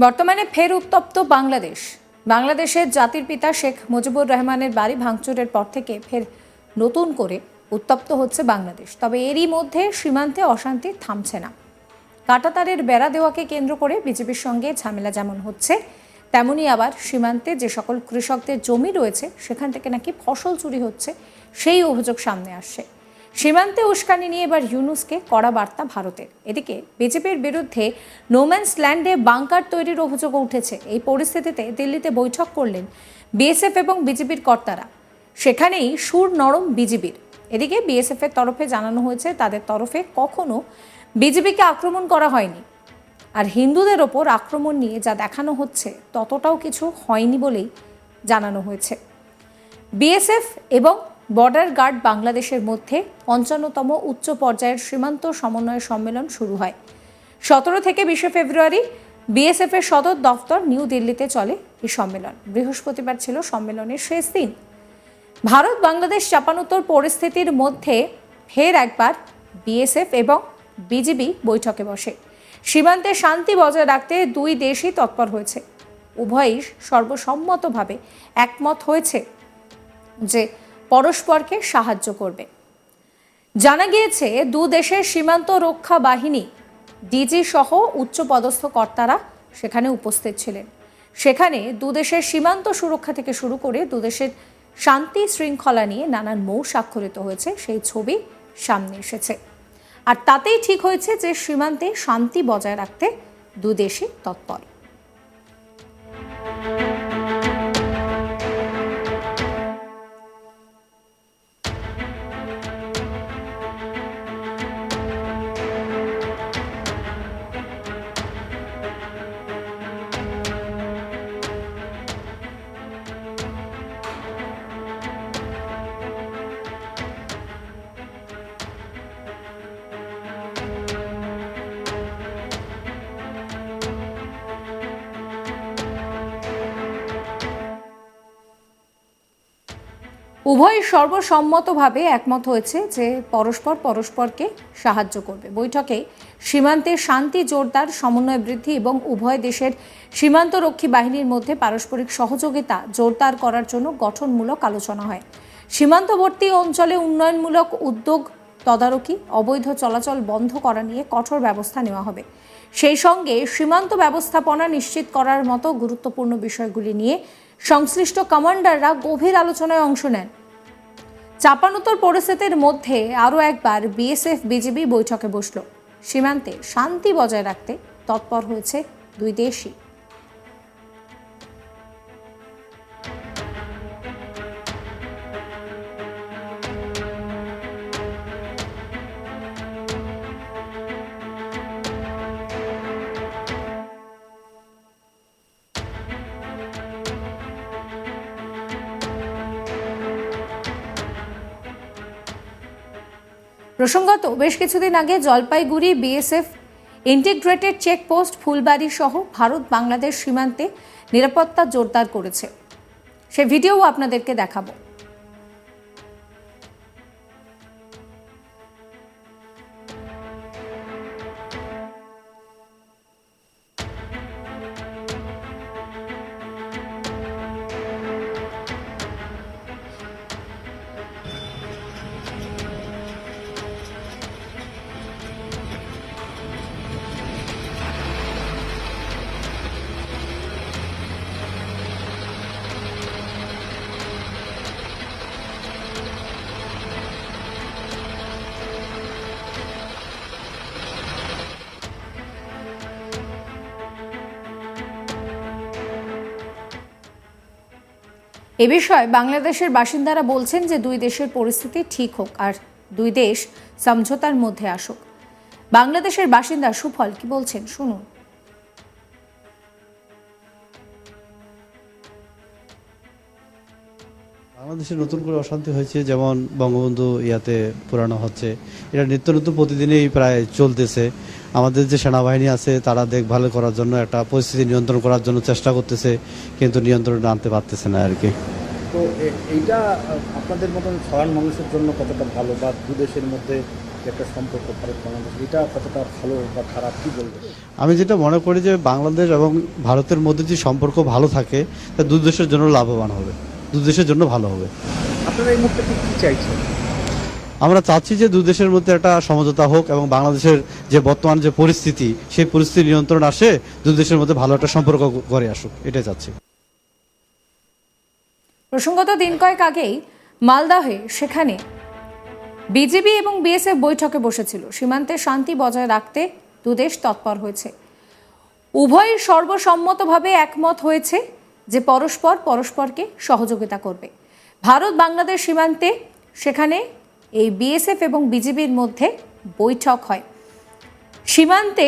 বর্তমানে ফের উত্তপ্ত বাংলাদেশ। বাংলাদেশের জাতির পিতা শেখ মুজিবুর রহমানের বাড়ি ভাঙচুরের পর থেকে ফের নতুন করে উত্তপ্ত হচ্ছে বাংলাদেশ। তবে এরই মধ্যে সীমান্তে অশান্তি থামছে না। কাঁটাতারের বেড়া দেওয়াকে কেন্দ্র করে বিজেপির সঙ্গে ঝামেলা যেমন হচ্ছে, তেমনি আবার সীমান্তে যে সকল কৃষকদের জমি রয়েছে সেখান থেকে নাকি ফসল চুরি হচ্ছে, সেই অভিযোগ সামনে আসছে। সীমান্তে উস্কানি নিয়ে এবার ইউনূসকে কড়া বার্তা ভারতের। এদিকে বিজেপির বিরুদ্ধে নোম্যান্স ল্যান্ডে বাংকার তৈরির অভিযোগ উঠেছে। এই পরিস্থিতিতে দিল্লিতে বৈঠক করলেন বিএসএফ এবং বিজেপির কর্তারা। সেখানেই সুর নরম বিজেপির। এদিকে বিএসএফ এর তরফে জানানো হয়েছে তাদের তরফে কখনো বিজেপিকে আক্রমণ করা হয়নি, আর হিন্দুদের ওপর আক্রমণ নিয়ে যা দেখানো হচ্ছে ততটাও কিছু হয়নি বলেই জানানো হয়েছে। বিএসএফ এবং বর্ডার গার্ড বাংলাদেশের মধ্যে ৫৫তম উচ্চ পর্যায়ের সীমান্ত সমন্বয় সম্মেলন শুরু হয় ১৭ থেকে ২০ ফেব্রুয়ারি। বিএসএফ এর সদর দফতর নিউ দিল্লিতে চলে এই সম্মেলন। বৃহস্পতিবার ছিল সম্মেলনের শেষ দিন। ভারত বাংলাদেশ চাপানোত্তর পরিস্থিতির মধ্যে ফের একবার বিএসএফ এবং বিজিবি বৈঠকে বসে। সীমান্তে শান্তি বজায় রাখতে দুই দেশই তৎপর হয়েছে। উভয়ই সর্বসম্মতভাবে একমত হয়েছে যে পরস্পরকে সাহায্য করবে। জানা গিয়েছে দু দেশের সীমান্ত রক্ষা বাহিনী ডিজি সহ উচ্চপদস্থ কর্তারা সেখানে উপস্থিত ছিলেন। সেখানে দু দেশের সীমান্ত সুরক্ষা থেকে শুরু করে দু দেশের শান্তি শৃঙ্খলা নিয়ে নানান মৌ স্বাক্ষরিত হয়েছে, সেই ছবি সামনে এসেছে। আর তাতেই ঠিক হয়েছে যে সীমান্তে শান্তি বজায় রাখতে দু দেশই তৎপর। উভয় সর্বসম্মতভাবে একমত হয়েছে যে পরস্পরকে সাহায্য করবে। বৈঠকে সীমান্তে শান্তি জোরদার, সমন্বয় বৃদ্ধি এবং উভয় দেশের সীমান্তরক্ষী বাহিনীর মধ্যে পারস্পরিক সহযোগিতা জোরদার করার জন্য গঠনমূলক আলোচনা হয়। সীমান্তবর্তী অঞ্চলে উন্নয়নমূলক উদ্যোগ, তদারকি, অবৈধ চলাচল বন্ধ করা নিয়ে কঠোর ব্যবস্থা নেওয়া হবে। সেই সঙ্গে সীমান্ত ব্যবস্থাপনা নিশ্চিত করার মতো গুরুত্বপূর্ণ বিষয়গুলি নিয়ে সংশ্লিষ্ট কমান্ডাররা গভীর আলোচনায় অংশ নেন। চাপানোত্তর পরিস্থিতির মধ্যে আরও একবার বিএসএফ বিজিবি বৈঠকে বসল। সীমান্তে শান্তি বজায় রাখতে তৎপর হয়েছে দুই দেশই। প্রসঙ্গত বেশ কিছুদিন আগে Jalpaiguri BSF integrated checkpost Phulbari সহ ভারত বাংলাদেশ সীমান্তে নিরাপত্তা জোরদার করেছে। সে ভিডিও আপনাদেরকে দেখাবো। এ বিষয়ে বাংলাদেশের বাসিন্দারা বলছেন যে দুই দেশের পরিস্থিতি ঠিক হোক আর দুই দেশ সমঝোতার মধ্যে আসুক। বাংলাদেশের বাসিন্দা সুফল কি বলছেন শুনুন। বাংলাদেশে নতুন করে অশান্তি হয়েছে, যেমন বঙ্গবন্ধু পুরানো হচ্ছে, এটা নিত্য নতুন প্রতিদিনই প্রায় চলতেছে। আমাদের যে সেনাবাহিনী আছে তারা দেখভাল করার জন্য, একটা পরিস্থিতি নিয়ন্ত্রণ করার জন্য চেষ্টা করতেছে, কিন্তু নিয়ন্ত্রণে আনতে পারতেছে না আর কি। তো এইটা আপনাদের মতন সাধারণ মানুষের জন্য কতটা ভালো, বা দু দেশের মধ্যে যে একটা সম্পর্ক ভারত বাংলাদেশ, এটা কতটা ভালো বা খারাপ কি বলবেন? আমি যেটা মনে করি যে বাংলাদেশ এবং ভারতের মধ্যে যে সম্পর্ক ভালো থাকে তা দুই দেশের জন্য লাভবান হবে, দুই দেশের জন্য ভালো হবে। আপনারা এই মুহূর্তে ঠিক কি চাইছেন? আমরা চাচ্ছি যে দুই দেশের মধ্যে একটা সমঝোতা হোক এবং বাংলাদেশের যে বর্তমান যে পরিস্থিতি সেই পরিস্থিতি নিয়ন্ত্রণ আসে, দুই দেশের মধ্যে ভালো একটা সম্পর্ক গড়ে আসুক, এটাই চাচ্ছি। প্রসঙ্গত দিন কয়েক আগেই মালদহে সেখানে বিজেপি এবং বিএসএফ বৈঠকে বসেছিল। সীমান্তে শান্তি বজায় রাখতে দুদেশ তৎপর হয়েছে। উভয়ই সর্বসম্মতভাবে একমত হয়েছে যে পরস্পর পরস্পরকে সহযোগিতা করবে। ভারত বাংলাদেশ সীমান্তে সেখানে এই বিএসএফ এবং বিজেপির মধ্যে বৈঠক হয়। সীমান্তে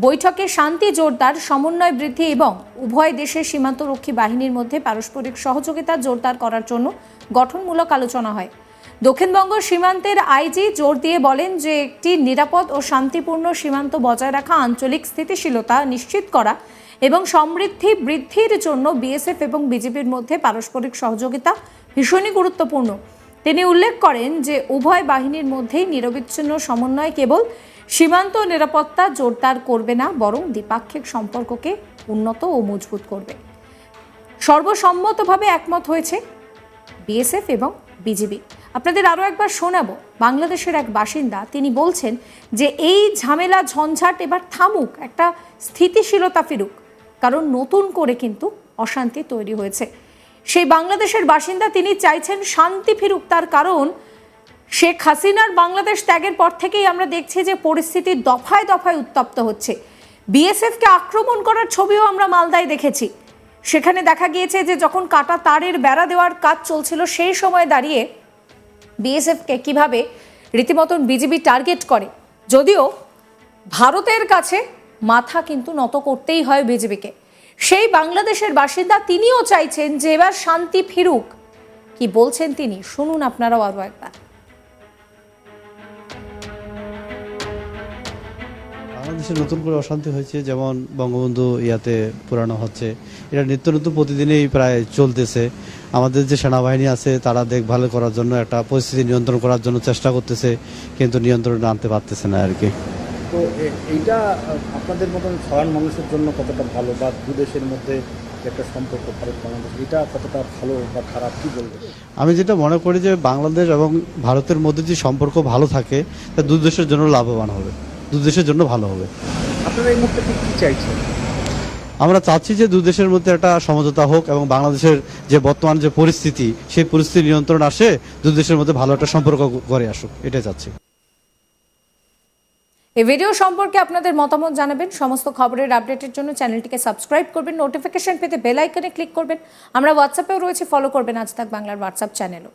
বৈঠকে শান্তি জোরদার, সমন্বয় বৃদ্ধি এবং উভয় দেশের সীমান্তরক্ষী বাহিনীর মধ্যে পারস্পরিক সহযোগিতা জোরদার করার জন্য গঠনমূলক আলোচনা হয়। দক্ষিণবঙ্গ সীমান্তের আইজি জোর দিয়ে বলেন যে একটি নিরাপদ ও শান্তিপূর্ণ সীমান্ত বজায় রাখা, আঞ্চলিক স্থিতিশীলতা নিশ্চিত করা এবং সমৃদ্ধি বৃদ্ধির জন্য বিএসএফ এবং বিজেপির মধ্যে পারস্পরিক সহযোগিতা ভীষণই গুরুত্বপূর্ণ। তিনি উল্লেখ করেন যে উভয় বাহিনীর মধ্যেই নিরবিচ্ছিন্ন সমন্বয় কেবল সীমান্ত নিরাপত্তা জোরদার করবে না, বরং দ্বিপাক্ষিক সম্পর্ককে উন্নত ও মজবুত করবে। সর্বসম্মতভাবে একমত হয়েছে বিএসএফ এবং বিজেপি। আপনাদের আরও একবার শোনাবো বাংলাদেশের এক বাসিন্দা, তিনি বলছেন যে এই ঝামেলা ঝঞ্ঝাট এবার থামুক, একটা স্থিতিশীলতা ফিরুক, কারণ নতুন করে কিন্তু অশান্তি তৈরি হয়েছে। সেই বাংলাদেশের বাসিন্দা তিনি চাইছেন শান্তি ফিরুক, তার কারণ শেখ হাসিনার বাংলাদেশ ত্যাগের পর থেকেই আমরা দেখছি যে পরিস্থিতি দফায় দফায় উত্তপ্ত হচ্ছে। বিএসএফকে আক্রমণ করার ছবিও আমরা মালদায় দেখেছি। সেখানে দেখা গিয়েছে যে যখন কাটা তারের বেড়া দেওয়ার কাজ চলছিল সেই সময় দাঁড়িয়ে বিএসএফকে কিভাবে রীতিমতন বিজেপি টার্গেট করে। যদিও ভারতের কাছে মাথা কিন্তু নত করতেই হয় বিজেপিকে। সেই বাংলাদেশের বাসিন্দা তিনিও চাইছেন যে এবার শান্তি ফিরুক। কি বলছেন তিনি, শুনুন আপনারাও আরো একবার। বাংলাদেশে নতুন করে অশান্তি হয়েছে, যেমন বঙ্গবন্ধু পুরানো হচ্ছে, এটা নিত্য নতুন প্রতিদিনই প্রায় চলতেছে। আমাদের যে সেনাবাহিনী আছে তারা দেখভাল করার জন্য একটা পরিস্থিতি নিয়ন্ত্রণ করার জন্য চেষ্টা করতেছে, কিন্তু নিয়ন্ত্রণে আনতে পারতেছে না আর কি। তো এইটা আপনাদের মতন সাধারণ মানুষের জন্য কতটা ভালো, বা দু দেশের মধ্যে যে একটা সম্পর্ক ভারত বাংলাদেশ, এটা কতটা ভালো বা খারাপ কি বলবেন? আমি যেটা মনে করি যে বাংলাদেশ এবং ভারতের মধ্যে যে সম্পর্ক ভালো থাকে তা দুই দেশের জন্য লাভবান হবে, দুই দেশের জন্য ভালো হবে। আপনারা এই মুহূর্তে ঠিক কি চাইছেন? আমরা চাচ্ছি যে দুই দেশের মধ্যে একটা সমঝোতা হোক এবং বাংলাদেশের যে বর্তমান যে পরিস্থিতি সেই পরিস্থিতি নিয়ন্ত্রণ আসে, দুই দেশের মধ্যে ভালো একটা সম্পর্ক গড়ে আসুক, এটাই চাচ্ছি। এই ভিডিও সম্পর্কে আপনাদের মতামত জানাবেন। সমস্ত খবরের আপডেটের জন্য চ্যানেলটিকে সাবস্ক্রাইব করবেন, নোটিফিকেশন পেতে বেল আইকনে ক্লিক করবেন। আমরা হোয়াটসঅ্যাপেও রয়েছে, ফলো করবেন আজ তাক বাংলার হোয়াটসঅ্যাপ চ্যানেলও।